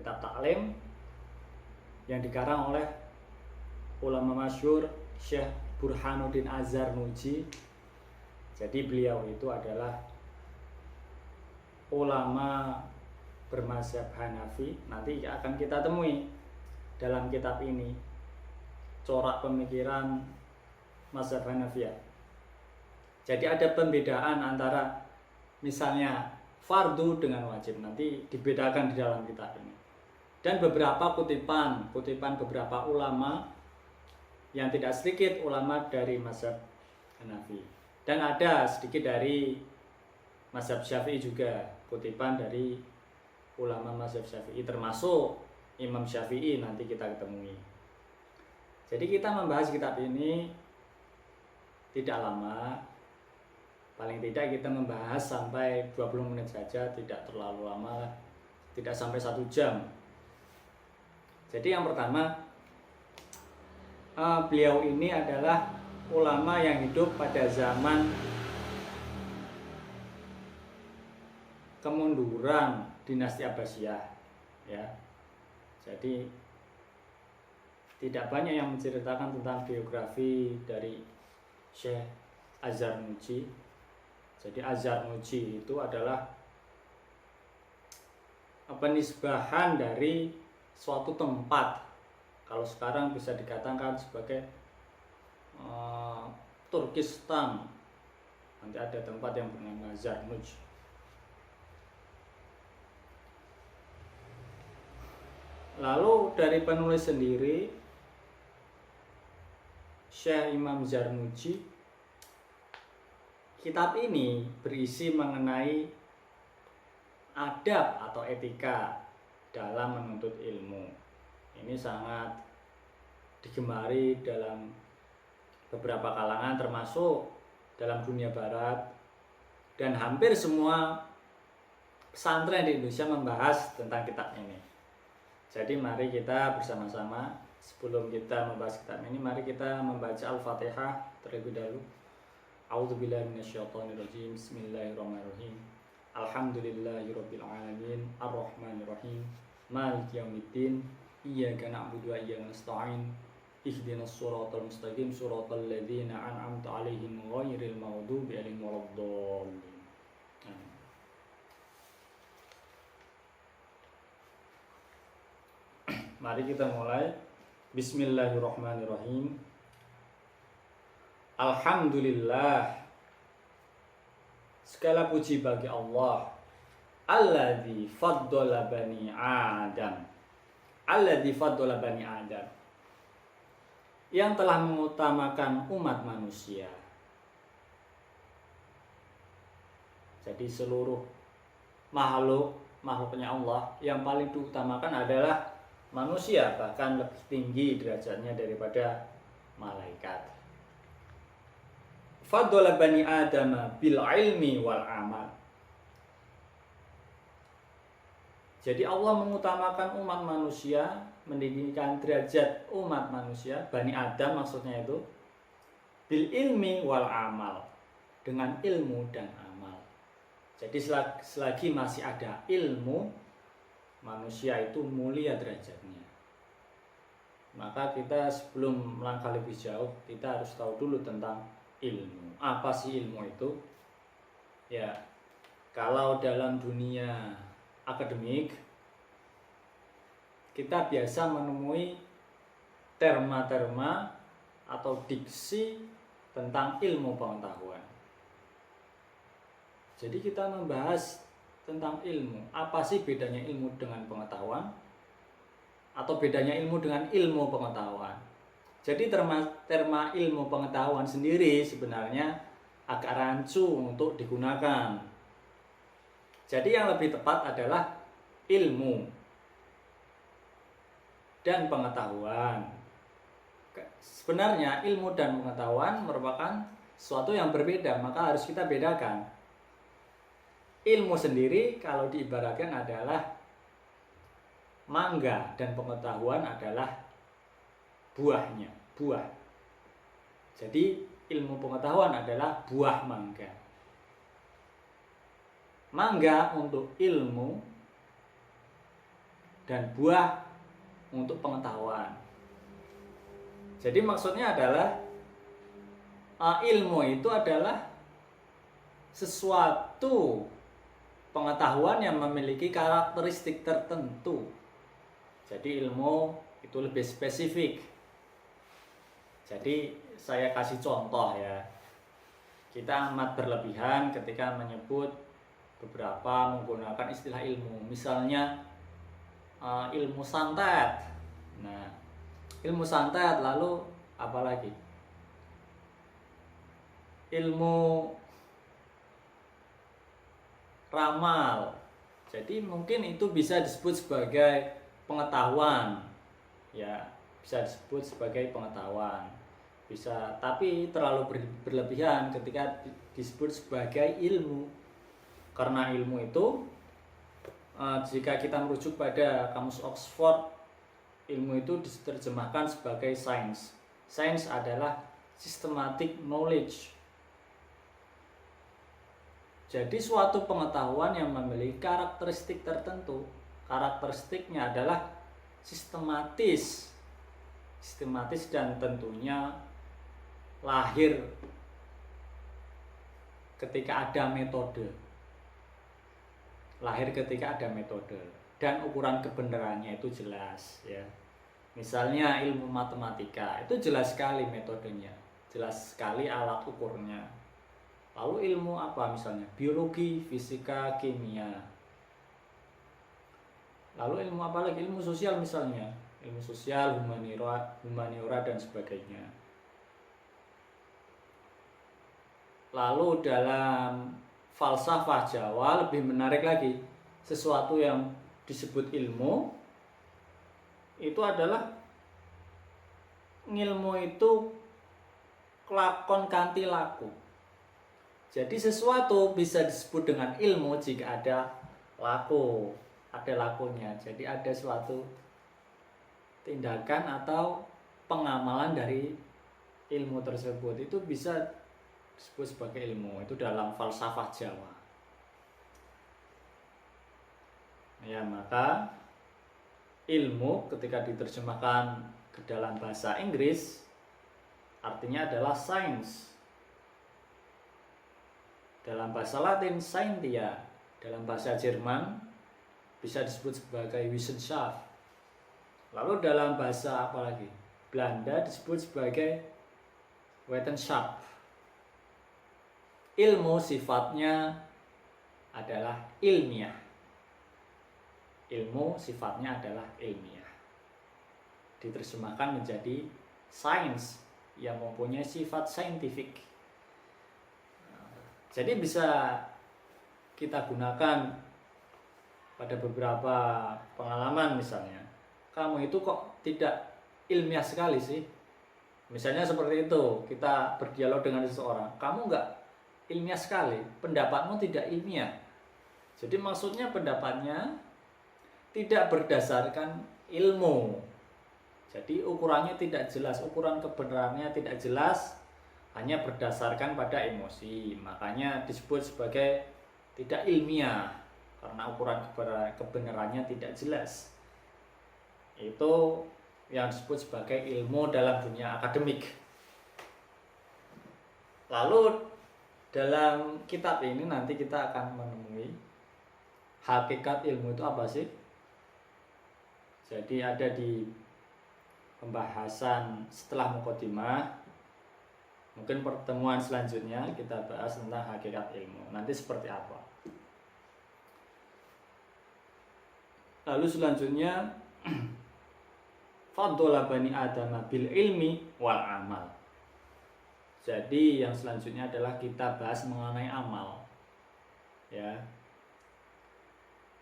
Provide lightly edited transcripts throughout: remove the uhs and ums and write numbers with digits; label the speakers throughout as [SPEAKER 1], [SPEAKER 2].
[SPEAKER 1] kitab taklim yang dikarang oleh ulama masyhur Syekh Burhanuddin Az-Zarnuji. Jadi beliau itu adalah ulama bermazhab Hanafi. Nanti akan kita temui dalam kitab ini corak pemikiran mazhab Hanafiyah. Jadi ada pembedaan antara misalnya fardu dengan wajib, nanti dibedakan di dalam kitab ini. Dan beberapa kutipan beberapa ulama yang tidak sedikit ulama dari mazhab Hanafi. Dan ada sedikit dari mazhab Syafi'i juga, kutipan dari ulama mazhab Syafi'i, termasuk Imam Syafi'i nanti kita ketemui. Jadi kita membahas kitab ini tidak lama, paling tidak kita membahas sampai 20 menit saja, tidak terlalu lama lah, tidak sampai 1 jam. Jadi yang pertama, beliau ini adalah ulama yang hidup pada zaman kemunduran dinasti Abbasiyah, ya. Jadi tidak banyak yang menceritakan tentang biografi dari Syekh Az-Zarnuji. Jadi Az-Zarnuji itu adalah penisbahan dari suatu tempat. Kalau sekarang bisa dikatakan sebagai Turkistan. Nanti ada tempat yang bernama Zarnuj. Lalu dari penulis sendiri, Syekh Imam Zarnuji, kitab ini berisi mengenai adab atau etika dalam menuntut ilmu. Ini sangat digemari dalam beberapa kalangan, termasuk dalam dunia barat, dan hampir semua pesantren di Indonesia membahas tentang kitab ini. Jadi mari kita bersama-sama, sebelum kita membahas kitab ini, mari kita membaca Al-Fatihah terlebih dahulu. A'udzubillahi minasyaitonirrajim. Bismillahirrahmanirrahim. Alhamdulillahirabbil alamin, arrahmanirrahim, maliki yaumiddin, iyyaka na'budu wa iyyaka nasta'in, ihdinas siratal mustaqim, siratal ladzina an'amta 'alaihim ghairil maghdubi 'alaihim waladdallin. Mari kita mulai. Bismillahirrahmanirrahim. Alhamdulillah, segala puji bagi Allah, alladzi faddala bani Adam, alladzi faddala bani Adam, yang telah mengutamakan umat manusia. Jadi seluruh makhluknya Allah, yang paling diutamakan adalah manusia, bahkan lebih tinggi derajatnya daripada malaikat. Faddala bani Adam bil ilmi wal amal. Jadi Allah mengutamakan umat manusia, meninggikan derajat umat manusia, Bani Adam maksudnya itu, bil ilmi wal amal, dengan ilmu dan amal. Jadi selagi masih ada ilmu, manusia itu mulia derajatnya. Maka kita sebelum melangkah lebih jauh, kita harus tahu dulu tentang ilmu. Apa sih ilmu itu? Ya, kalau dalam dunia akademik, kita biasa menemui terma-terma atau diksi tentang ilmu pengetahuan. Jadi kita membahas tentang ilmu. Apa sih bedanya ilmu dengan pengetahuan? Atau bedanya ilmu dengan ilmu pengetahuan? Jadi terma ilmu pengetahuan sendiri sebenarnya agak rancu untuk digunakan. Jadi yang lebih tepat adalah ilmu dan pengetahuan. Sebenarnya ilmu dan pengetahuan merupakan sesuatu yang berbeda, maka harus kita bedakan. Ilmu sendiri kalau diibaratkan adalah mangga dan pengetahuan adalah buahnya, buah. Jadi ilmu pengetahuan adalah buah mangga. Mangga untuk ilmu, dan buah untuk pengetahuan. Jadi maksudnya adalah ilmu itu adalah sesuatu pengetahuan yang memiliki karakteristik tertentu. Jadi ilmu itu lebih spesifik. Jadi saya kasih contoh ya. Kita amat berlebihan ketika menyebut beberapa menggunakan istilah ilmu. Misalnya ilmu santet. Nah, ilmu santet lalu apa lagi? Ilmu ramal. Jadi mungkin itu bisa disebut sebagai pengetahuan. Ya, bisa disebut sebagai pengetahuan. Bisa, tapi terlalu berlebihan ketika disebut sebagai ilmu. Karena ilmu itu jika kita merujuk pada kamus Oxford, ilmu itu diterjemahkan sebagai sains. Sains adalah systematic knowledge. Jadi suatu pengetahuan yang memiliki karakteristik tertentu. Karakteristiknya adalah sistematis dan tentunya lahir ketika ada metode. Dan ukuran kebenarannya itu jelas ya. Misalnya ilmu matematika itu jelas sekali metodenya, jelas sekali alat ukurnya. Lalu ilmu apa misalnya? Biologi, fisika, kimia. Lalu ilmu apa lagi? Ilmu sosial misalnya. Ilmu sosial, humaniora dan sebagainya. Lalu dalam falsafah Jawa lebih menarik lagi. Sesuatu yang disebut ilmu itu adalah ngilmu itu kelakon kanthi laku. Jadi sesuatu bisa disebut dengan ilmu jika ada laku, ada lakunya. Jadi ada suatu tindakan atau pengamalan dari ilmu tersebut itu bisa disebut sebagai ilmu. Itu dalam falsafah Jawa. Ya, maka ilmu ketika diterjemahkan ke dalam bahasa Inggris artinya adalah science. Dalam bahasa Latin scientia, dalam bahasa Jerman bisa disebut sebagai Wissenschaft. Lalu dalam bahasa apa lagi? Belanda disebut sebagai Wetenschap. Ilmu sifatnya adalah ilmiah. Ilmu sifatnya adalah ilmiah. Diterjemahkan menjadi sains yang mempunyai sifat saintifik. Jadi bisa kita gunakan pada beberapa pengalaman misalnya. Kamu itu kok tidak ilmiah sekali sih? Misalnya seperti itu, kita berdialog dengan seseorang. Kamu nggak ilmiah sekali, pendapatmu tidak ilmiah. Jadi maksudnya pendapatnya tidak berdasarkan ilmu. Jadi ukurannya tidak jelas, ukuran kebenarannya tidak jelas, hanya berdasarkan pada emosi. Makanya disebut sebagai tidak ilmiah karena ukuran kebenarannya tidak jelas. Itu yang disebut sebagai ilmu dalam dunia akademik. Lalu dalam kitab ini nanti kita akan menemui hakikat ilmu itu apa sih? Jadi ada di pembahasan setelah mukadimah. Mungkin pertemuan selanjutnya kita bahas tentang hakikat ilmu. Nanti seperti apa. Lalu selanjutnya Faddola bani Adam bil ilmi wal amal. Jadi yang selanjutnya adalah kita bahas mengenai amal. Ya.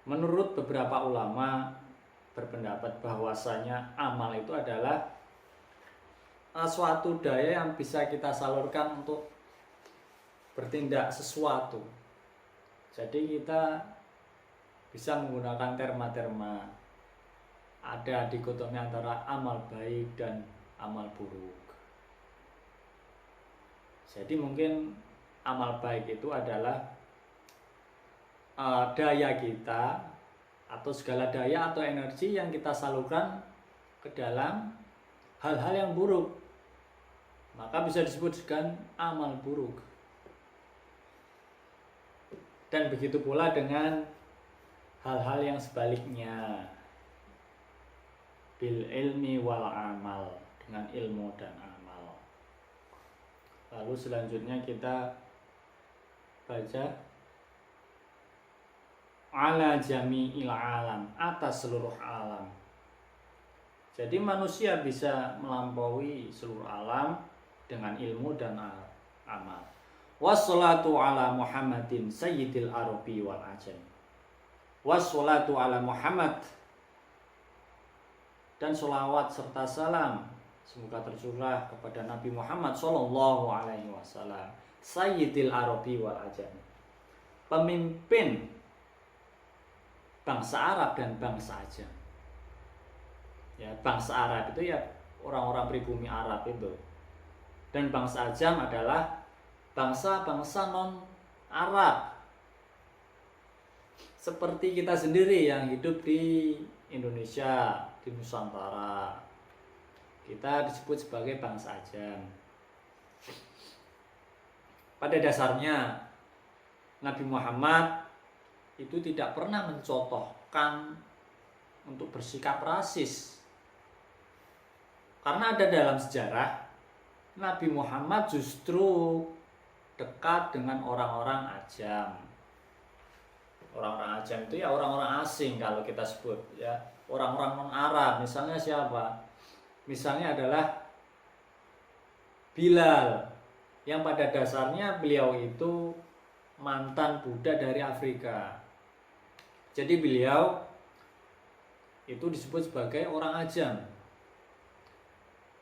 [SPEAKER 1] Menurut beberapa ulama berpendapat bahwasanya amal itu adalah suatu daya yang bisa kita salurkan untuk bertindak sesuatu. Jadi kita bisa menggunakan terma-terma. Ada dikotomi antara amal baik dan amal buruk. Jadi mungkin amal baik itu adalah daya kita atau segala daya atau energi yang kita salurkan ke dalam hal-hal yang buruk, maka bisa disebut dengan amal buruk. Dan begitu pula dengan hal-hal yang sebaliknya, bil ilmi wal amal, dengan ilmu dan amal. Lalu selanjutnya kita baca ala jami'il alam, atas seluruh alam. Jadi manusia bisa melampaui seluruh alam dengan ilmu dan amal. Wassalatu ala Muhammadin sayyidil arabi wal ajam. Wassalatu ala Muhammad, dan sholawat serta salam semoga tercurah kepada Nabi Muhammad sallallahu alaihi wasallam, sayyidil arabi wal ajam, pemimpin bangsa Arab dan bangsa Ajam. Ya, bangsa Arab itu ya orang-orang pribumi Arab itu. Dan bangsa Ajam adalah bangsa-bangsa non-Arab. Seperti kita sendiri yang hidup di Indonesia, di Nusantara. Kita disebut sebagai bangsa Ajam. Pada dasarnya Nabi Muhammad itu tidak pernah mencontohkan untuk bersikap rasis. Karena ada dalam sejarah Nabi Muhammad justru dekat dengan orang-orang Ajam. Orang-orang Ajam itu ya orang-orang asing kalau kita sebut ya, orang-orang non-Arab. Misalnya siapa? Misalnya adalah Bilal, yang pada dasarnya beliau itu mantan budak dari Afrika. Jadi beliau itu disebut sebagai orang Ajam.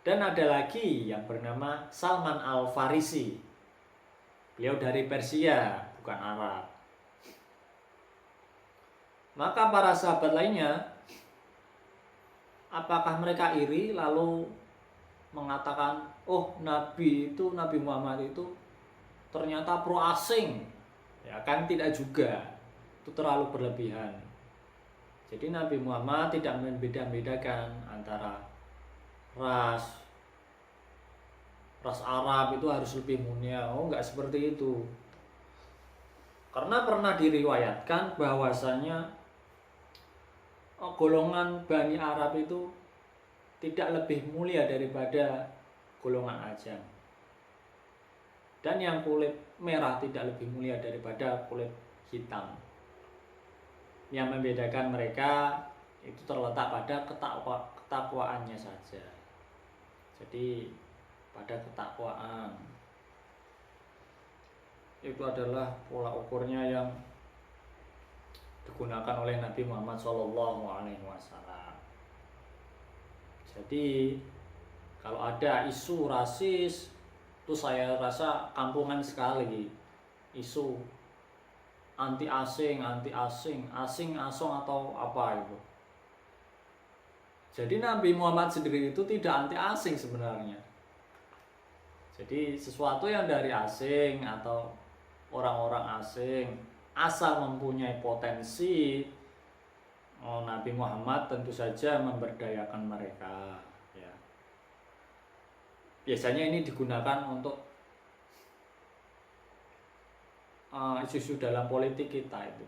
[SPEAKER 1] Dan ada lagi yang bernama Salman Al-Farisi. Beliau dari Persia, bukan Arab. Maka para sahabat lainnya, apakah mereka iri lalu mengatakan, oh Nabi Muhammad itu ternyata pro asing? Ya kan tidak juga, itu terlalu berlebihan. Jadi Nabi Muhammad tidak membeda-bedakan antara ras Arab itu harus lebih mulia. Oh enggak seperti itu. Karena pernah diriwayatkan bahwasanya golongan Bani Arab itu tidak lebih mulia daripada golongan Ajam. Dan yang kulit merah tidak lebih mulia daripada kulit hitam. Yang membedakan mereka itu terletak pada ketakwaannya saja. Jadi pada ketakwaan itu adalah pola ukurnya yang digunakan oleh Nabi Muhammad SAW. Jadi kalau ada isu rasis itu saya rasa kampungan sekali. Isu anti asing, asing asong atau apa itu. Jadi Nabi Muhammad sendiri itu tidak anti asing sebenarnya. Jadi sesuatu yang dari asing atau orang-orang asing asal mempunyai potensi, Nabi Muhammad tentu saja memberdayakan mereka. Ya. Biasanya ini digunakan untuk isu-isu dalam politik kita itu.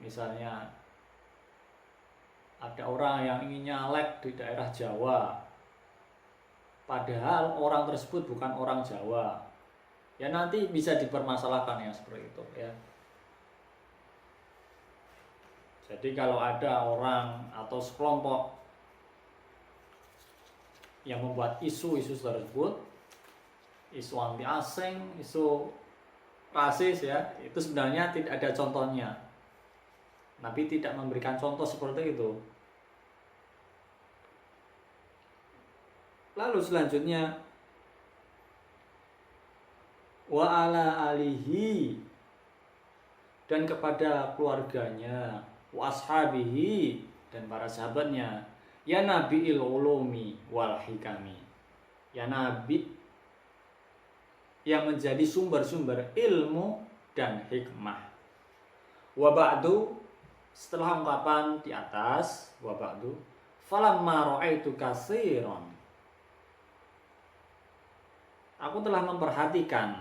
[SPEAKER 1] Misalnya ada orang yang ingin nyalek di daerah Jawa, padahal orang tersebut bukan orang Jawa. Ya nanti bisa dipermasalahkan ya seperti itu ya. Jadi kalau ada orang atau sekelompok yang membuat isu-isu tersebut, isu anti asing, isu rasis ya, itu sebenarnya tidak ada contohnya. Nabi tidak memberikan contoh seperti itu. Lalu selanjutnya wa ala alihi, dan kepada keluarganya, wa ashabihi, dan para sahabatnya, ya nabiil ulumi wal hikami, ya nabi yang menjadi sumber-sumber ilmu dan hikmah. Wa ba'du, Setelah ungkapan di atas wa ba'du, falamma ra'aitu katsiran, aku telah memperhatikan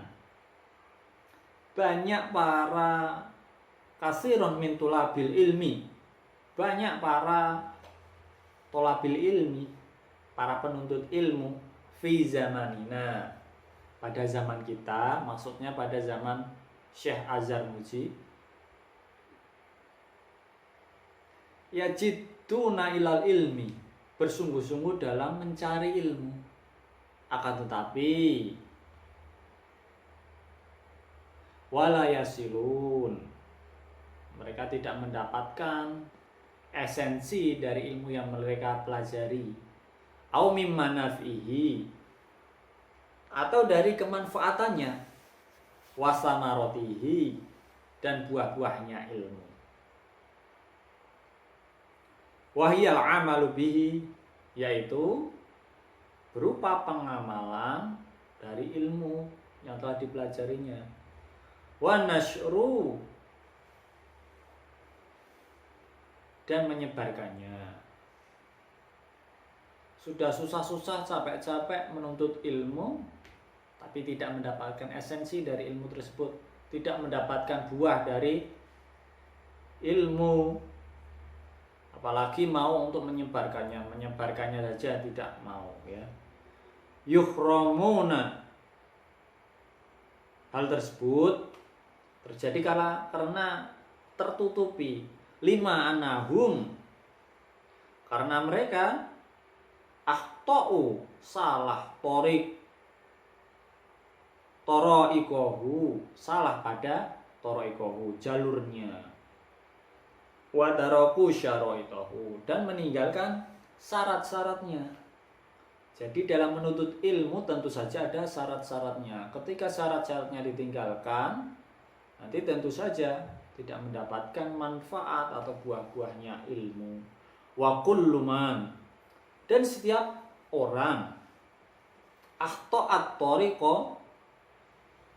[SPEAKER 1] banyak para katsiran min tulabil ilmi, banyak para tolabil ilmi, para penuntut ilmu fi zamanina, pada zaman kita, maksudnya pada zaman Syekh Azhar Muji, yajiduna ilal ilmi, bersungguh-sungguh dalam mencari ilmu. Akan tetapi wala yasilun, mereka tidak mendapatkan esensi dari ilmu yang mereka pelajari, au mimma naf'ihi, atau dari kemanfaatannya, wasamarotihi, dan buah-buahnya ilmu. Wahiyal amalu bihi, yaitu berupa pengamalan dari ilmu yang telah dipelajarinya. Wa nasyru, dan menyebarkannya. Sudah susah-susah, capek-capek menuntut ilmu, tapi tidak mendapatkan esensi dari ilmu tersebut, tidak mendapatkan buah dari ilmu, apalagi mau untuk menyebarkannya saja tidak mau, ya. Yuhramuna, hal tersebut terjadi karena tertutupi, lima anahum, karena mereka akhtau, salah torik, toroikohu, salah pada toroikohu, jalurnya, wadaroku syaroitahu, dan meninggalkan syarat-syaratnya. Jadi dalam menuntut ilmu tentu saja ada syarat-syaratnya. Ketika syarat-syaratnya ditinggalkan, nanti tentu saja tidak mendapatkan manfaat atau buah-buahnya ilmu. Wa kullu man, dan setiap orang akhta'at tariqa,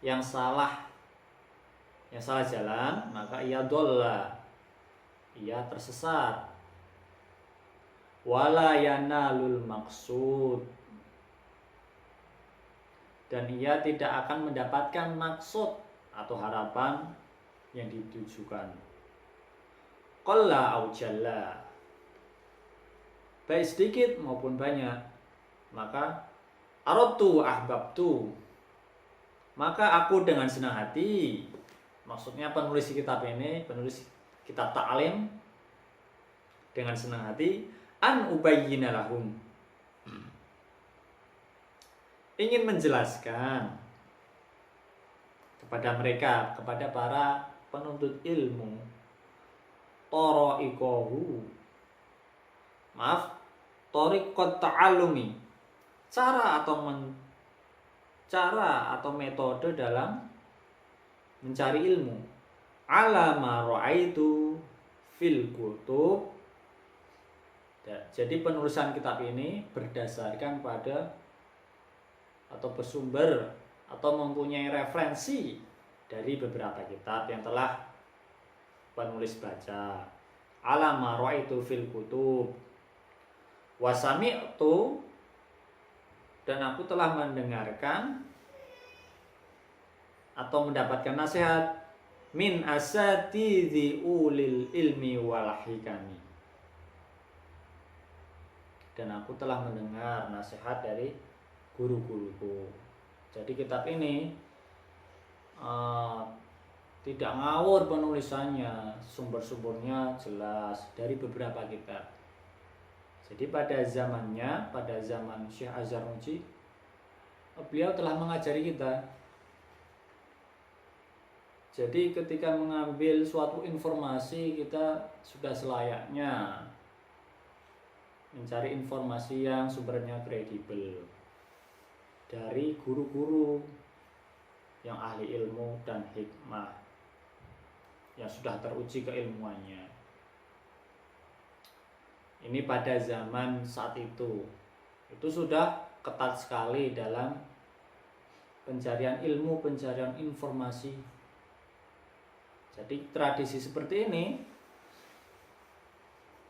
[SPEAKER 1] yang salah jalan, maka ia dhalla, ia tersesat. Wala yanalul maksud, dan ia tidak akan mendapatkan maksud atau harapan yang ditujukan. Qalla au jalla, baik sedikit maupun banyak, maka aradtu ahbabtu, maka aku dengan senang hati, maksudnya penulis kitab ini, penulis kitab ta'lim, dengan senang hati, an ubayyina lahum, ingin menjelaskan kepada mereka, kepada para penuntut ilmu, tariqat ta'allumi, cara atau metode dalam mencari ilmu, ala ma ra'aitu fil kutub. Jadi penulisan kitab ini berdasarkan pada atau bersumber atau mempunyai referensi dari beberapa kitab yang telah penulis baca. Ala ma ra'aitu fil kutub wa sami'tu, dan aku telah mendengarkan atau mendapatkan nasihat min asatidzi ulil ilmi wal hikami, dan aku telah mendengar nasihat dari guru-guruku. Jadi kitab ini tidak ngawur penulisannya, sumber-sumbernya jelas dari beberapa kitab. Jadi pada zamannya, pada zaman Syekh Azhar Muji, beliau telah mengajari kita. Jadi ketika mengambil suatu informasi, kita sudah selayaknya mencari informasi yang sumbernya kredibel dari guru-guru yang ahli ilmu dan hikmah, yang sudah teruji keilmuannya. Ini pada zaman saat itu sudah ketat sekali dalam pencarian ilmu, pencarian informasi. Jadi tradisi seperti ini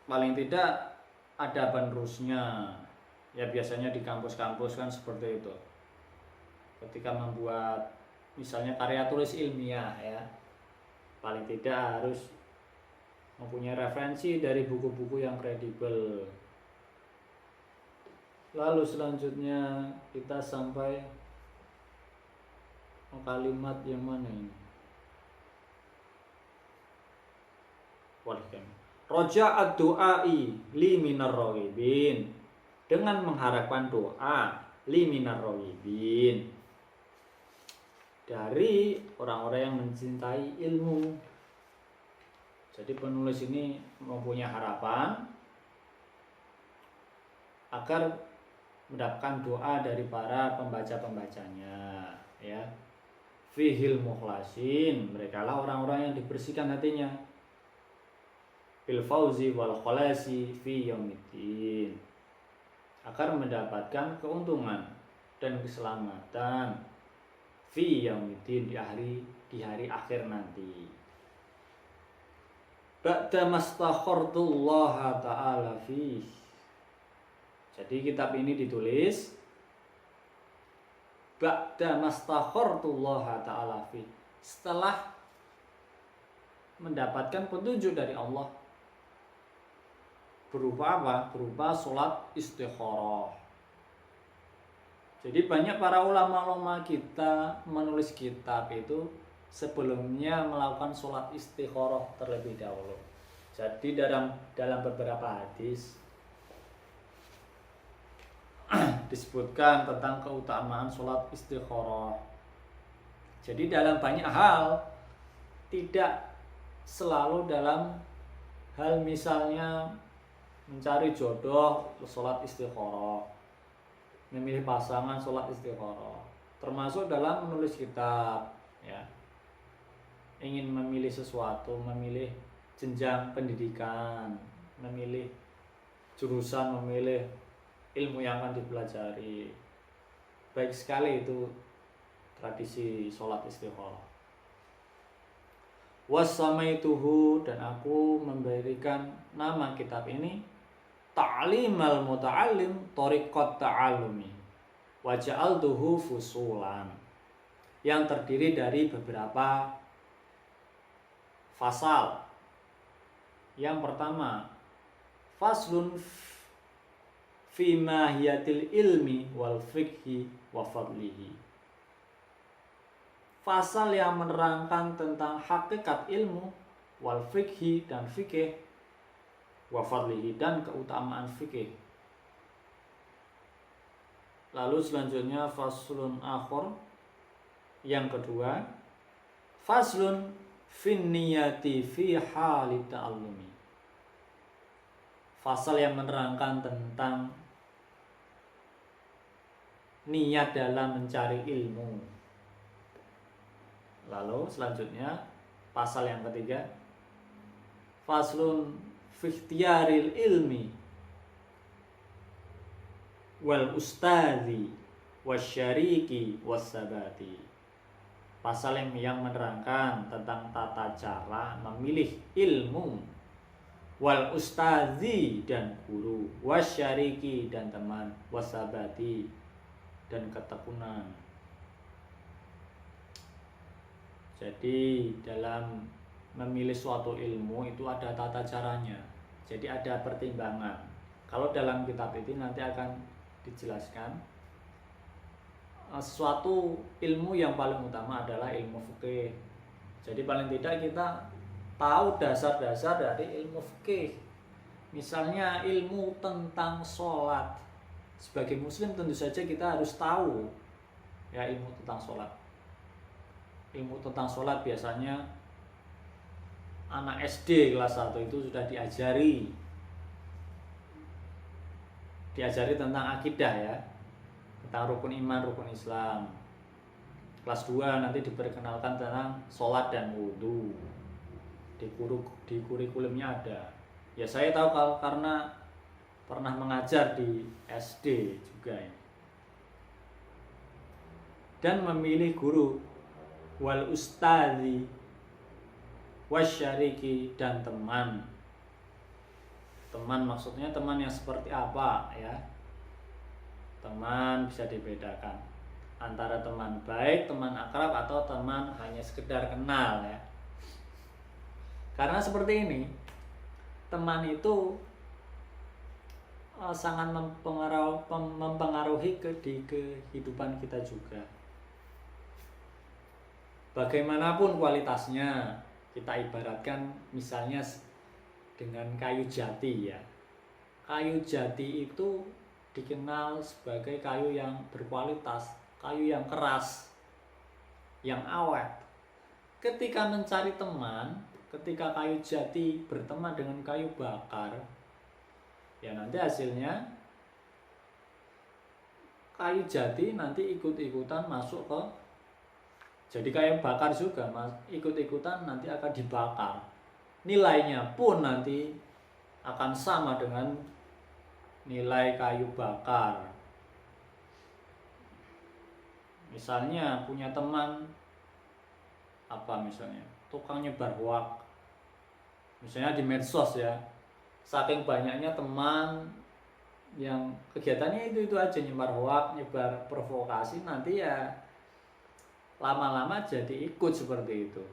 [SPEAKER 1] paling tidak ada penerusnya. Ya biasanya di kampus-kampus kan seperti itu. Ketika membuat misalnya karya tulis ilmiah ya, paling tidak harus mempunyai referensi dari buku-buku yang kredibel. Lalu selanjutnya kita sampai kalimat yang mana ini? Roja'ad du'ai li minar raghibin, dengan mengharapkan doa li minar raghibin, dari orang-orang yang mencintai ilmu. Jadi penulis ini mempunyai harapan agar mendapatkan doa dari para pembaca-pembacanya ya. Fihil mukhlasin, mereka lah orang-orang yang dibersihkan hatinya. Bil fauzi wal khalasi fi yaumiddin, agar mendapatkan keuntungan dan keselamatan fi yaumiddin, di hari akhir nanti. Ba'da mastakhartullaha ta'ala fi. Jadi kitab ini ditulis ba'da mastakhartullaha ta'ala fi, setelah mendapatkan petunjuk dari Allah. Berupa apa? Berupa sholat istikharah. Jadi banyak para ulama-ulama kita menulis kitab itu sebelumnya melakukan sholat istikharah terlebih dahulu. Jadi dalam beberapa hadis disebutkan tentang keutamaan sholat istikharah. Jadi dalam banyak hal, tidak selalu dalam hal misalnya mencari jodoh sholat istikharah, memilih pasangan sholat istikharah, termasuk dalam menulis kitab ya. Ingin memilih sesuatu, memilih jenjang pendidikan, memilih jurusan, memilih ilmu yang akan dipelajari, baik sekali itu tradisi sholat istikharah. Wasamaituhu, dan aku memberikan nama kitab ini Ta'limal Muta'allim Thariqat Ta'allumi wa ja'altuhu fusulan, yang terdiri dari beberapa fasal. Yang pertama, faslun fi mahiyatil ilmi wal fiqhi wa fadlihi, fasal yang menerangkan tentang hakikat ilmu, wal fiqhi, dan fikih, wa fadlihi, dan keutamaan fikih. Lalu selanjutnya faslun akhir, yang kedua, faslun fin niyati fi hali ta'allumi, fasal yang menerangkan tentang niat dalam mencari ilmu. Lalu selanjutnya pasal yang ketiga, faslun fi ikhtiyaril ilmi wal ustadzi wasyariki wassabati, pasal yang menerangkan tentang tata cara memilih ilmu, wal ustadzi, dan guru, wasyariki, dan teman, wassabati, dan ketekunan. Jadi dalam memilih suatu ilmu itu ada tata caranya. Jadi ada pertimbangan. Kalau dalam kitab ini nanti akan dijelaskan suatu ilmu yang paling utama adalah ilmu fikih. Jadi paling tidak kita tahu dasar-dasar dari ilmu fikih. Misalnya ilmu tentang sholat. Sebagai muslim tentu saja kita harus tahu ya ilmu tentang sholat. Ilmu tentang sholat biasanya anak SD kelas 1 itu sudah diajari tentang akidah ya, tentang rukun iman, rukun Islam. Kelas 2 nanti diperkenalkan tentang sholat dan wudhu, di kurikulumnya ada. Ya saya tahu karena pernah mengajar di SD juga ya. Dan memilih guru, wal ustadzi wasyariki, dan teman. Teman maksudnya teman yang seperti apa ya? Teman bisa dibedakan antara teman baik, teman akrab, atau teman hanya sekedar kenal ya. Karena seperti ini, teman itu sangat mempengaruhi di kehidupan kita juga. Bagaimanapun kualitasnya, kita ibaratkan misalnya dengan kayu jati ya. Kayu jati itu dikenal sebagai kayu yang berkualitas, kayu yang keras, yang awet. Ketika mencari teman, ketika kayu jati berteman dengan kayu bakar, ya nanti hasilnya kayu jati nanti ikut-ikutan masuk ke jadi kayu bakar juga, ikut-ikutan nanti akan dibakar. Nilainya pun nanti akan sama dengan nilai kayu bakar. Misalnya punya teman misalnya tukang nyebar hoax, misalnya di medsos ya, saking banyaknya teman yang kegiatannya itu aja, nyebar hoax, nyebar provokasi, nanti ya lama-lama jadi ikut seperti itu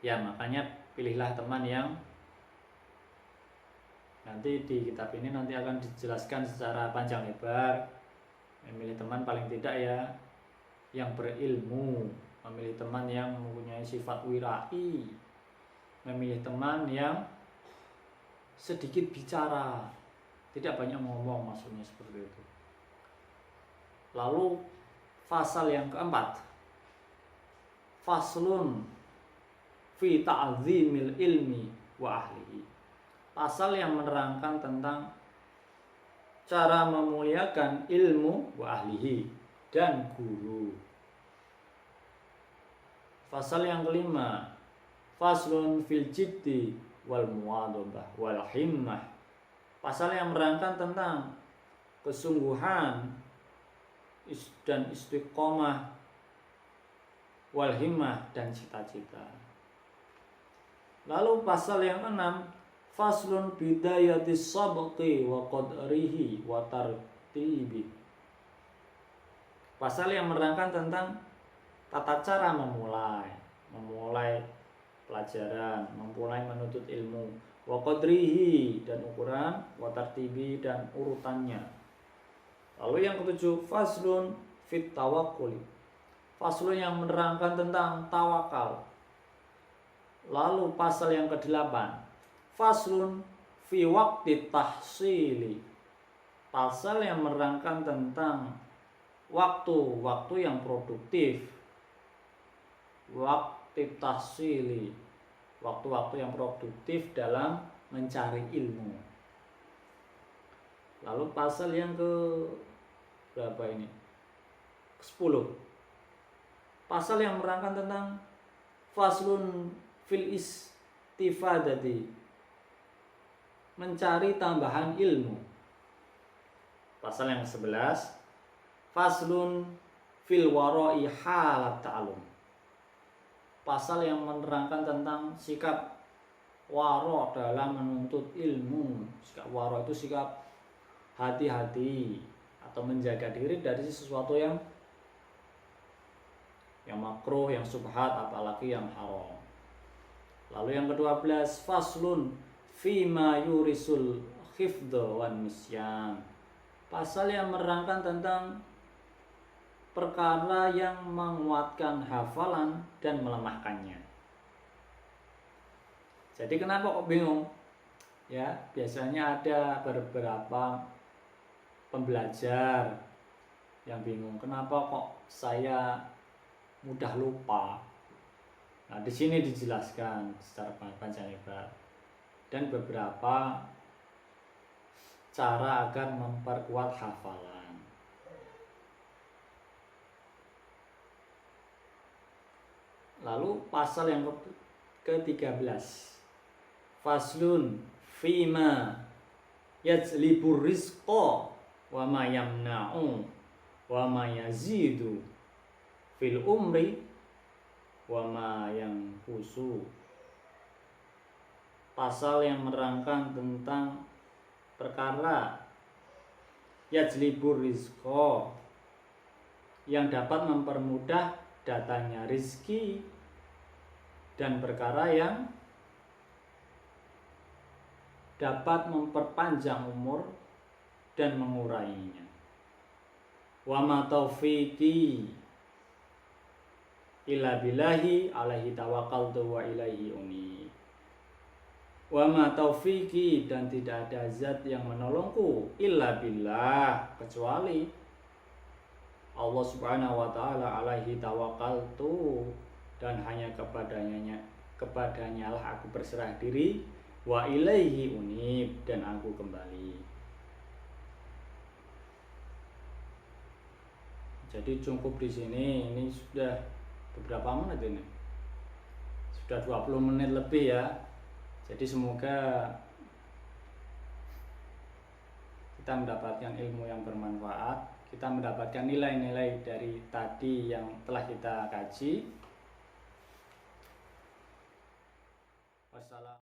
[SPEAKER 1] ya. Makanya pilihlah teman yang nanti di kitab ini nanti akan dijelaskan secara panjang lebar. Memilih teman paling tidak ya yang berilmu, memilih teman yang mempunyai sifat wirai, memilih teman yang sedikit bicara, tidak banyak ngomong, maksudnya seperti itu. Lalu pasal yang keempat, faslun fi ta'zimil ilmi wa ahlihi. Pasal yang menerangkan tentang cara memuliakan ilmu wa ahlihi dan guru. Pasal yang kelima, faslun fil jiddi wal muwadhabah wal himmah. Pasal yang menerangkan tentang kesungguhan dan istiqomah, wal himmah dan cita-cita. Lalu pasal yang keenam, faslun bidayatis sabqi wa qadrihi wa tartibi. Pasal yang menerangkan tentang tata cara memulai pelajaran, memulai menuntut ilmu, wa qadrihi dan ukuran, wa tartibi dan urutannya. Lalu yang ketujuh, faslun fit tawakkul. Faslun yang menerangkan tentang tawakal. Lalu pasal yang kedelapan, faslun fi waqti tahsili. Pasal yang menerangkan tentang waktu-waktu yang produktif. Waqti tahsili, waktu-waktu yang produktif dalam mencari ilmu. Lalu pasal yang ke berapa ini? 10. Pasal yang menerangkan tentang faslun fil istifadati, mencari tambahan ilmu. Pasal yang 11, faslun fil warai halat ta'alum. Pasal yang menerangkan tentang sikap waro dalam menuntut ilmu. Sikap waro itu sikap hati-hati atau menjaga diri dari sesuatu yang makruh, yang subhat, apalagi yang haram. Lalu yang ke-12, faslun fima yurisul khifdha wan nisyan. Pasal yang menerangkan tentang perkara yang menguatkan hafalan dan melemahkannya. Jadi kenapa kok bingung? Ya, biasanya ada beberapa pembelajar yang bingung, kenapa kok saya mudah lupa. Nah, di sini dijelaskan secara panjang lebar dan beberapa cara agar memperkuat hafalan. Lalu pasal yang ke-13, faslun fima yajlibur rizqa wa ma yamna'u wa ma yazidu fil umri wa ma yanqusu. pasal yang menerangkan tentang perkara yajlibur rizqo, yang dapat mempermudah datangnya rizki, dan perkara yang dapat memperpanjang umur dan mengurainya. Wa ma taufiqi illa billahi alaihi tawakkaltu wa ilaihi unib. Wa ma taufiqi, dan tidak ada zat yang menolongku illa billah, kecuali Allah Subhanahu wa taala, alaihi tawakkaltu, dan hanya kepadanya lah aku berserah diri, wa ilaihi unib, dan aku kembali. Jadi cukup di sini. Ini sudah beberapa menit ini? Sudah 20 menit lebih ya. Jadi semoga kita mendapatkan ilmu yang bermanfaat, kita mendapatkan nilai-nilai dari tadi yang telah kita kaji. Wassalam.